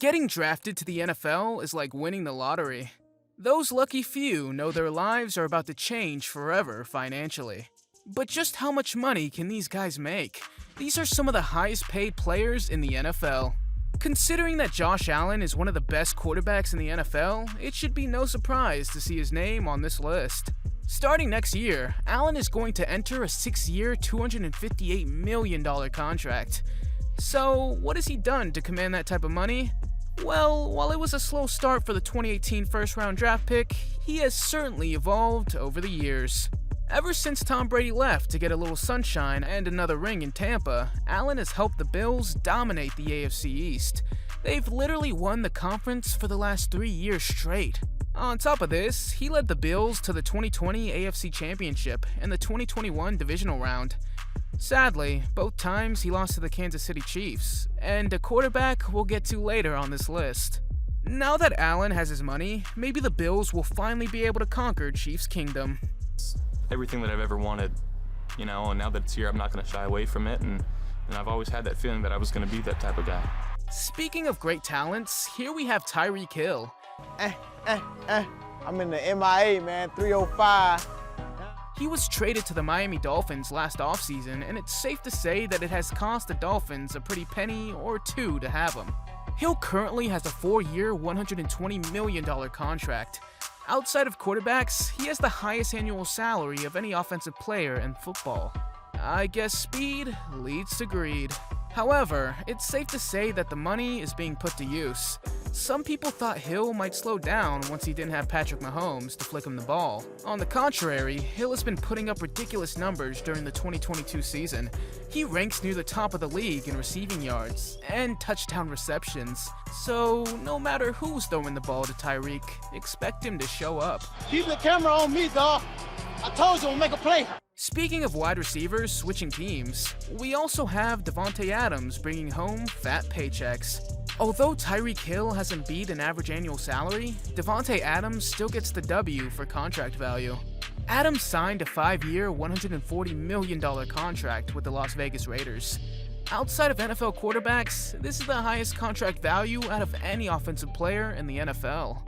Getting drafted to the NFL is like winning the lottery. Those lucky few know their lives are about to change forever financially. But just how much money can these guys make? These are some of the highest paid players in the NFL. Considering that Josh Allen is one of the best quarterbacks in the NFL, it should be no surprise to see his name on this list. Starting next year, Allen is going to enter a 6-year, $258 million contract. So, what has he done to command that type of money? Well, while it was a slow start for the 2018 first-round draft pick, he has certainly evolved over the years. Ever since Tom Brady left to get a little sunshine and another ring in Tampa, Allen has helped the Bills dominate the AFC East. They've literally won the conference for the last 3 years straight. On top of this, he led the Bills to the 2020 AFC Championship and the 2021 Divisional Round. Sadly, both times he lost to the Kansas City Chiefs, and a quarterback we'll get to later on this list. Now that Allen has his money, maybe the Bills will finally be able to conquer Chiefs Kingdom. Everything that I've ever wanted, and now that it's here, I'm not going to shy away from it, and I've always had that feeling that I was going to be that type of guy. Speaking of great talents, here we have Tyreek Hill. I'm in the MIA, man, 305. He was traded to the Miami Dolphins last offseason, and it's safe to say that it has cost the Dolphins a pretty penny or two to have him. Hill currently has a 4-year, $120 million contract. Outside of quarterbacks, he has the highest annual salary of any offensive player in football. I guess speed leads to greed. However, it's safe to say that the money is being put to use. Some people thought Hill might slow down once he didn't have Patrick Mahomes to flick him the ball. On the contrary, Hill has been putting up ridiculous numbers during the 2022 season. He ranks near the top of the league in receiving yards and touchdown receptions. So, no matter who's throwing the ball to Tyreek, expect him to show up. Keep the camera on me, dawg. I told you I'll make a play. Speaking of wide receivers switching teams, we also have Davante Adams bringing home fat paychecks. Although Tyreek Hill hasn't beat an average annual salary, Davante Adams still gets the W for contract value. Adams signed a 5-year, $140 million contract with the Las Vegas Raiders. Outside of NFL quarterbacks, this is the highest contract value out of any offensive player in the NFL.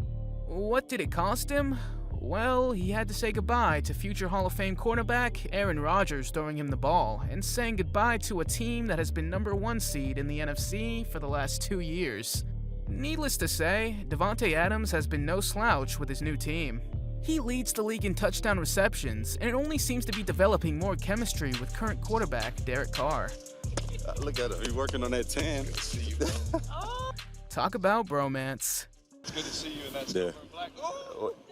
What did it cost him? Well, he had to say goodbye to future Hall of Fame cornerback Aaron Rodgers throwing him the ball, and saying goodbye to a team that has been #1 seed in the NFC for the last 2 years. Needless to say, Davante Adams has been no slouch with his new team. He leads the league in touchdown receptions, and it only seems to be developing more chemistry with current quarterback Derek Carr. Look at him, he's working on that tan. Talk about bromance. It's good to see you in that silver and black.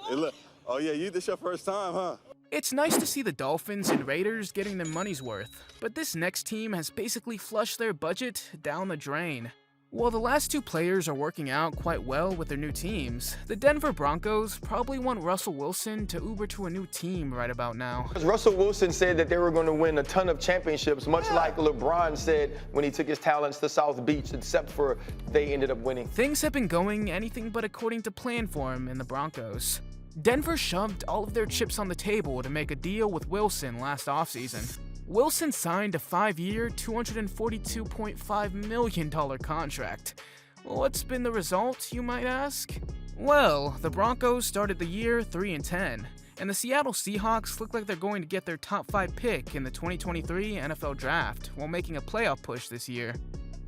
Hey, look. Oh yeah, this your first time, huh? It's nice to see the Dolphins and Raiders getting their money's worth, but this next team has basically flushed their budget down the drain. While the last two players are working out quite well with their new teams, the Denver Broncos probably want Russell Wilson to Uber to a new team right about now. Russell Wilson said that they were going to win a ton of championships, much like LeBron said when he took his talents to South Beach, except for they ended up winning. Things have been going anything but according to plan for him in the Broncos. Denver shoved all of their chips on the table to make a deal with Wilson last offseason. Wilson signed a 5-year, $242.5 million contract. What's been the result, you might ask? Well, the Broncos started the year 3-10, and the Seattle Seahawks look like they're going to get their top 5 pick in the 2023 NFL Draft while making a playoff push this year.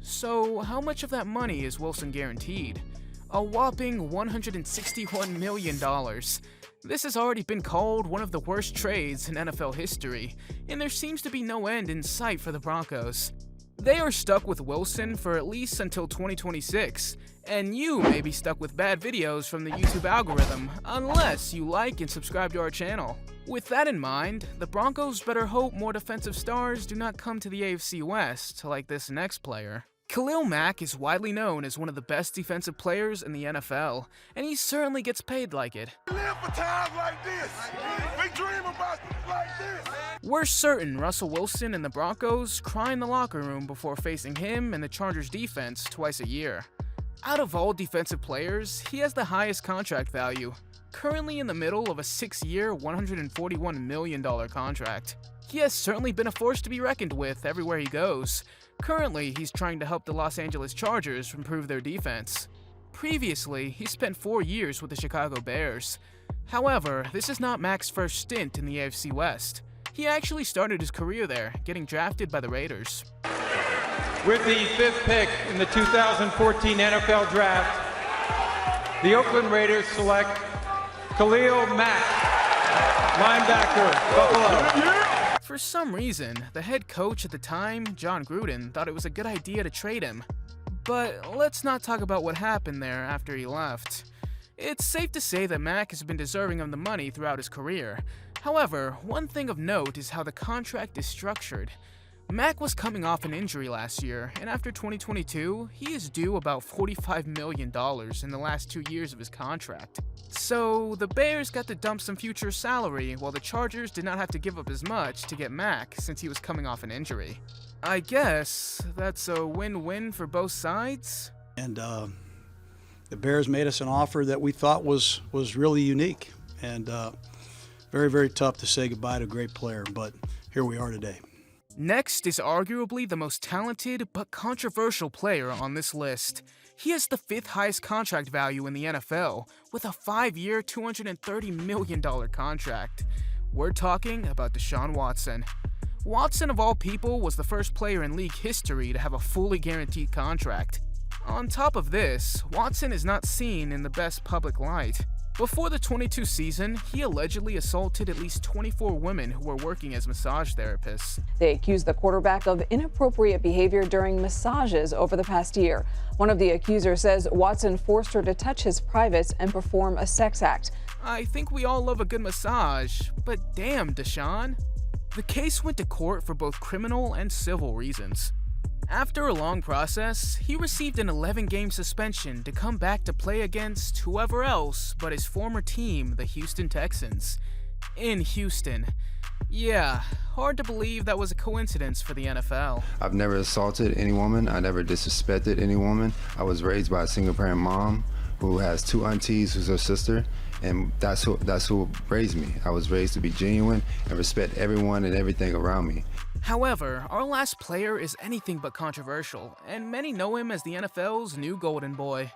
So, how much of that money is Wilson guaranteed? A whopping $161 million. This has already been called one of the worst trades in NFL history, and there seems to be no end in sight for the Broncos. They are stuck with Wilson for at least until 2026, and you may be stuck with bad videos from the YouTube algorithm unless you like and subscribe to our channel. With that in mind, the Broncos better hope more defensive stars do not come to the AFC West like this next player. Khalil Mack is widely known as one of the best defensive players in the NFL, and he certainly gets paid like it. We live for times like this. We dream about like this. We're certain Russell Wilson and the Broncos cry in the locker room before facing him and the Chargers defense twice a year. Out of all defensive players, he has the highest contract value, currently in the middle of a 6-year, $141 million contract. He has certainly been a force to be reckoned with everywhere he goes. Currently, he's trying to help the Los Angeles Chargers improve their defense. Previously, he spent 4 years with the Chicago Bears. However, this is not Mack's first stint in the AFC West. He actually started his career there, getting drafted by the Raiders. With the 5th pick in the 2014 NFL Draft, the Oakland Raiders select Khalil Mack, linebacker, Buffalo. For some reason, the head coach at the time, John Gruden, thought it was a good idea to trade him. But let's not talk about what happened there after he left. It's safe to say that Mack has been deserving of the money throughout his career. However, one thing of note is how the contract is structured. Mack was coming off an injury last year, and after 2022, he is due about $45 million in the last 2 years of his contract. So, the Bears got to dump some future salary, while the Chargers did not have to give up as much to get Mack since he was coming off an injury. I guess that's a win-win for both sides? And the Bears made us an offer that we thought was really unique, and very, very tough to say goodbye to a great player, but here we are today. Next is arguably the most talented but controversial player on this list. He has the 5th highest contract value in the NFL, with a 5-year, $230 million contract. We're talking about Deshaun Watson. Watson, of all people, was the first player in league history to have a fully guaranteed contract. On top of this, Watson is not seen in the best public light. Before the 22 season, he allegedly assaulted at least 24 women who were working as massage therapists. They accused the quarterback of inappropriate behavior during massages over the past year. One of the accusers says Watson forced her to touch his privates and perform a sex act. I think we all love a good massage, but damn, Deshaun. The case went to court for both criminal and civil reasons. After a long process, he received an 11-game suspension to come back to play against whoever else but his former team, the Houston Texans. In Houston. Yeah, hard to believe that was a coincidence for the NFL. I've never assaulted any woman. I never disrespected any woman. I was raised by a single-parent mom who has 2 aunties who's her sister, and that's who raised me. I was raised to be genuine and respect everyone and everything around me. However, our last player is anything but controversial, and many know him as the NFL's new golden boy.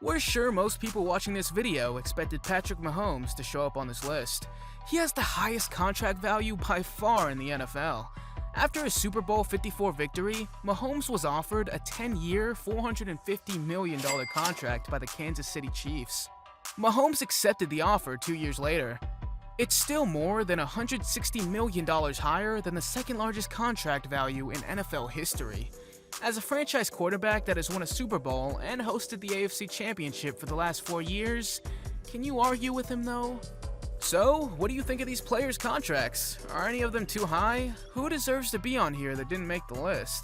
We're sure most people watching this video expected Patrick Mahomes to show up on this list. He has the highest contract value by far in the NFL. After his Super Bowl 54 victory, Mahomes was offered a 10-year, $450 million contract by the Kansas City Chiefs. Mahomes accepted the offer 2 years later. It's still more than $160 million higher than the second largest contract value in NFL history. As a franchise quarterback that has won a Super Bowl and hosted the AFC Championship for the last 4 years, can you argue with him though? So, what do you think of these players' contracts? Are any of them too high? Who deserves to be on here that didn't make the list?